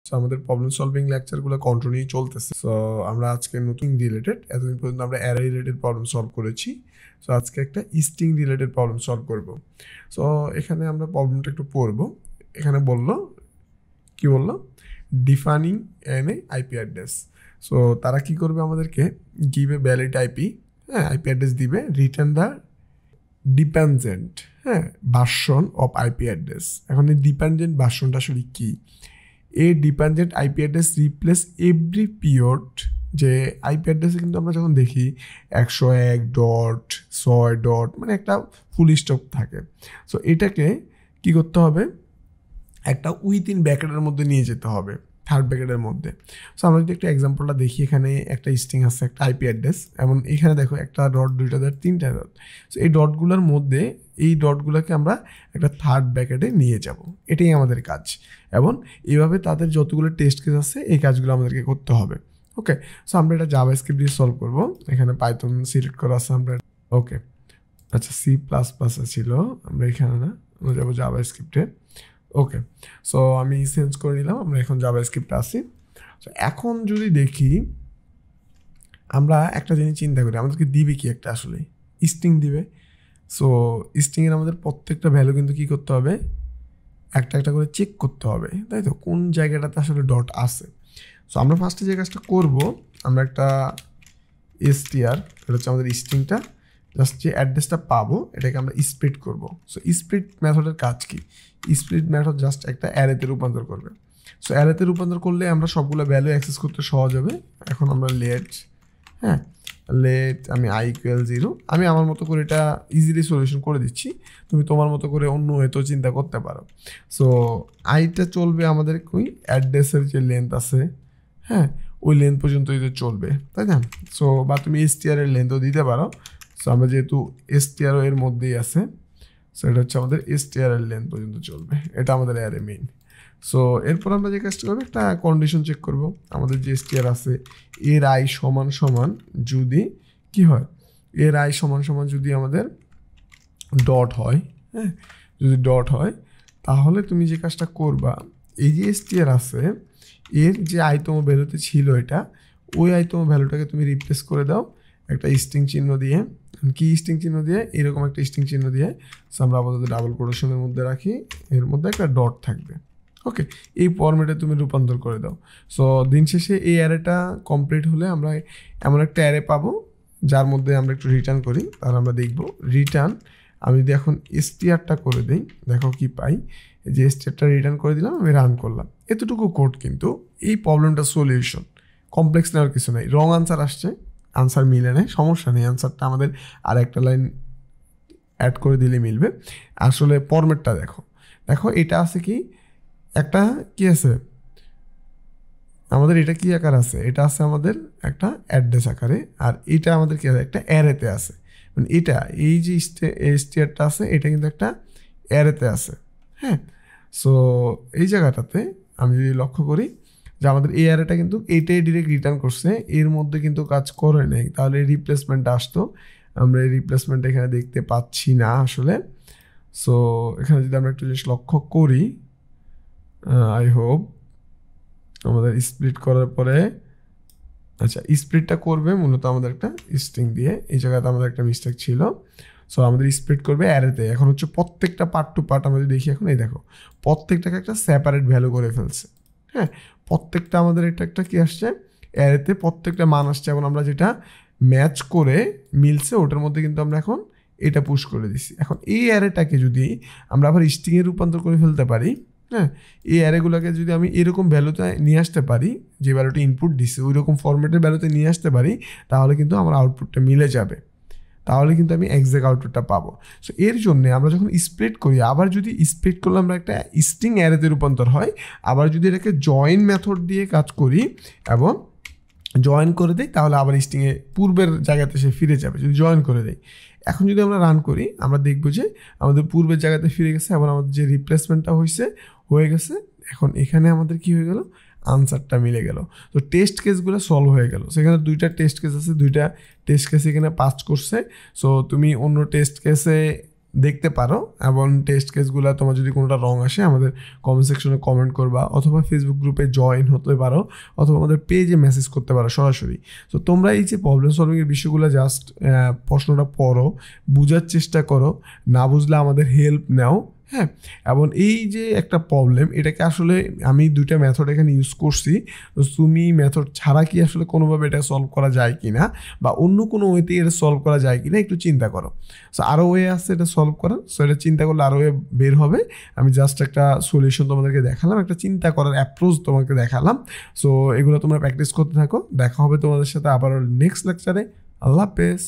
So আমাদের problem solving লেকচারগুলো continue চলতেছে। সো আমরা আজকে নতুন রিলেটেড, এতদিন পর্যন্ত আমরা অ্যারে রিলেটেড প্রবলেম সলভ করেছি। সো আজকে একটা স্ট্রিং রিলেটেড প্রবলেম সলভ করব। সো এখানে আমরা প্রবলেমটা একটু পড়ব। এখানে কি বললো defining an IP address. So তারা কি করবে, আমাদেরকে give a valid IP, IP address দিবে, return the dependent version of IP address. এখন এই ডিপেন্ডেন্ট ভার্সনটা আসলে কি? A dependent IP address replace every period. যে আইপি অ্যাড্রেসে কিন্তু আমরা যখন দেখি 101.6. মানে একটা ফুল স্টপ থাকে। সো এটাকে কি করতে হবে, একটা উইথিন ব্র্যাকেটের মধ্যে নিয়ে যেতে হবে, থার্ড ব্র্যাকেটের মধ্যে। সো আমরা যদি একটা এক্সাম্পলটা দেখি, এখানে একটা স্ট্রিং আছে, একটা আইপি অ্যাড্রেস, এমন এখানে দেখো একটা ডট, দুইটা ডট, তিনটা ডট। সো এই ডটগুলোর মধ্যে এই ডটগুলোকে আমরা একটা থার্ড ব্র্যাকেটে নিয়ে যাব, এটাই আমাদের কাজ। এবং এইভাবে তাদের যতগুলো টেস্ট কেস আছে এই কাজগুলো আমাদেরকে করতে হবে। ওকে, সো আমরা এটা জাভাস্ক্রিপ্ট দিয়ে সলভ করবো। এখানে পাইথন সিলেক্ট করা আছে আমরা। ওকে, আচ্ছা C++ ছিল, আমরা এখানে না, আমরা যাবো জাভাস্ক্রিপ্টে। ওকে, সো আমি চেঞ্জ করে নিলাম, আমরা এখন জাভাস্ক্রিপ্টে আসি। সো এখন যদি দেখি, আমরা একটা জিনিস চিন্তা করি, আমাদেরকে দিবে কি একটা, আসলে স্ট্রিং দিবে। সো স্ট্রিংয়ের আমাদের প্রত্যেকটা ভ্যালু কিন্তু কী করতে হবে, একটা একটা করে চেক করতে হবে, তাই তো, কোন জায়গাটাতে আসলে ডট আছে। সো আমরা ফার্স্টে যে কাজটা করবো, আমরা একটা str, এটা হচ্ছে আমাদের স্ট্রিংটা, জাস্ট যে অ্যাড্রেসটা পাবো এটাকে আমরা স্প্লিট করব। সো স্প্লিট মেথডের কাজ কি? স্প্লিট মেথড জাস্ট একটা অ্যারেতে রূপান্তর করবে। সো অ্যারেতে রূপান্তর করলে আমরা সবগুলো ভ্যালু অ্যাক্সেস করতে সহজ হবে। এখন আমরা লেট আমি i=0, আমি আমার মতো করে এটা ইজিলি সলিউশন করে দিচ্ছি, তুমি তোমার মতো করে অন্য হয়তো চিন্তা করতে পারো। সো আইটা চলবে আমাদের ওই অ্যাড্রেসের যে লেন্থ আছে, ওই লেন্থ পর্যন্ত এটা চলবে, তাই না? সো বা তুমি str এর লেন্থও দিতে পারো। সো আমরা যেহেতু str এর মধ্যেই আছে, সো এটা হচ্ছে আমাদের str এর লেন্থ পর্যন্ত চলবে, এটা আমাদের অ্যারে মেইন। সো এরপর আমরা যে কাজটা করবো, একটা কন্ডিশন চেক করব, আমাদের যে str আছে এর i সমান সমান যদি কি হয়, এর i সমান সমান যদি আমাদের ডট হয়, যদি ডট হয়, তাহলে তুমি যে কাজটা করবা, এই যে str আছে এর যে i তম ভ্যালুতে ছিল এটা, ওই i তম ভ্যালুটাকে তুমি রিপ্লেস করে দাও একটা স্ট্রিং চিহ্ন দিয়ে। কি স্ট্রিং চিহ্ন দিয়ে? এরকম একটা স্ট্রিং চিহ্ন দিয়ে। সো আমরা আপাতত ডাবল কোটেশনের মধ্যে রাখি, এর মধ্যে একটা ডট থাকবে। ওকে, এই ফরম্যাটে তুমি রূপান্তর করে দাও। সো দিন শেষে এই অ্যারেটা কমপ্লিট হলে আমরা এমন একটা অ্যারে পাবো যার মধ্যে আমরা একটু রিটার্ন করি, তাহলে আমরা দেখব রিটার্ন। আমি যদি এখন str-টা করে দিই, দেখো কি পাই, যে str-টা রিটার্ন করে দিলাম, আমি রান করলাম, এতটুকু কোড, কিন্তু এই প্রবলেমটা সলিউশন, কমপ্লেক্স নেওয়ার কিছু নেই। রং আনসার আসছে, আনসার মিলে নেই, সমস্যা নেই, আনসারটা আমাদের আর একটা লাইন অ্যাড করে দিলে মিলবে। আসলে ফরম্যাটটা দেখো, এটা আছে কি, একটা কি আছে আমাদের, এটা কি আকার আছে, এটা আছে আমাদের একটা অ্যাড্রেস আকারে, আর এটা আমাদের কি আছে, একটা অ্যারেতে আছে। মানে এটা এই যে str-টা আছে এটা কিন্তু একটা অ্যারেতে আছে। সো এই জায়গাটাতে আমি যদি লক্ষ্য করি যে আমাদের এই অ্যারেটা কিন্তু এইটাই ডিরেক্ট রিটার্ন করছে, এর মধ্যে কিন্তু কাজ করে নেই, তাহলে রিপ্লেসমেন্টটা আসতো, আমরা এই রিপ্লেসমেন্টটা এখানে দেখতে পাচ্ছি না আসলে। সো এখানে যদি আমরা একটা জিনিস লক্ষ্য করি, আই হোপ আমাদের স্প্লিট করার পরে, আচ্ছা স্প্লিটটা করবে মূলত আমাদের একটা স্ট্রিং দিয়ে, এই জায়গাতে আমাদের একটা মিস্টেক ছিল। সো আমাদের স্প্লিট করবে অ্যারেতে। এখন হচ্ছে প্রত্যেকটা পার্ট টু পার্ট আমরা যদি দেখি, এখন এই দেখো প্রত্যেকটাকে একটা সেপারেট ভ্যালু করে ফেলছে। প্রত্যেকটা আমাদের এটা একটা কি আসছে, অ্যারেতে প্রত্যেকটা মান আসছে, এবং আমরা যেটা ম্যাচ করে মিলছে ওটার মধ্যে কিন্তু আমরা এখন এটা পুশ করে দিছি। এখন এই অ্যারেটাকে যদি আমরা আবার স্ট্রিংয়ে রূপান্তর করে ফেলতে পারি, এই অ্যারেগুলোকে যদি আমি এরকম ভ্যালুতে নিয়ে আসতে পারি, যে ভ্যালুটা ইনপুট দিচ্ছে ওই রকম ফরম্যাটের ভ্যালুতে নিয়ে আসতে পারি, তাহলে কিন্তু আমার আউটপুটটা মিলে যাবে, তাহলে কিন্তু আমি এক্সাক্ট আউটপুটটা পাবো। সো এর জন্য আমরা যখন স্প্লিট করি, আবার যদি স্প্লিট করলে আমরা একটা স্ট্রিং অ্যারেতে রূপান্তর হয়, আবার যদি এটাকে জয়েন মেথড দিয়ে কাজ করি এবং জয়েন করে দেই, তাহলে আবার স্ট্রিংয়ে পূর্বের জায়গাতে সে ফিরে যাবে যদি জয়েন করে দেয়। এখন যদি আমরা রান করি, আমরা দেখবো যে আমাদের পূর্বের জায়গাতে ফিরে গেছে, এবং আমাদের যে রিপ্লেসমেন্টটা হয়ে গেছে। এখন এখানে আমাদের কি হয়ে গেল, আনসারটা মিলে গেল। তো টেস্ট কেসগুলো সলভ হয়ে গেল। সেখানে দুইটা টেস্ট কেস আছে, দুইটা টেস্ট কেস এখানে পাস করছে। সো তুমি অন্য টেস্ট কেসে দেখতে পারো এবং টেস্ট কেসগুলো তোমার যদি কোনোটা রং আসে আমাদের কমেন্ট সেকশনে কমেন্ট করবা, অথবা ফেসবুক গ্রুপে জয়েন হতে পারো, অথবা আমাদের পেজে মেসেজ করতে পারো সরাসরি। তো তোমরা এই যে প্রবলেম সলভিংয়ের বিষয়গুলো জাস্ট প্রশ্নটা পড়ো, বোঝার চেষ্টা করো, না বুঝলে আমাদের হেল্প নাও, হ্যাঁ। এবং এই যে একটা প্রবলেম, এটাকে আসলে আমি দুইটা মেথড এখানে ইউজ করছি, তো তুমি মেথড ছাড়া কি আসলে কোনোভাবে এটা সলভ করা যায় কি না, বা অন্য কোনো ওয়েতে এটা সলভ করা যায় কি না একটু চিন্তা করো। সো আরও ওয়ে আছে এটা সলভ করার, সো এটা চিন্তা করলে আরও ওয়ে বের হবে। আমি জাস্ট একটা সলিউশন তোমাদেরকে দেখালাম, একটা চিন্তা করার অ্যাপ্রোচ তোমাকে দেখালাম। সো এগুলো তোমরা প্র্যাকটিস করতে থাকো, দেখা হবে তোমাদের সাথে আবার নেক্সট লেকচারে। আল্লাহ হাফেজ।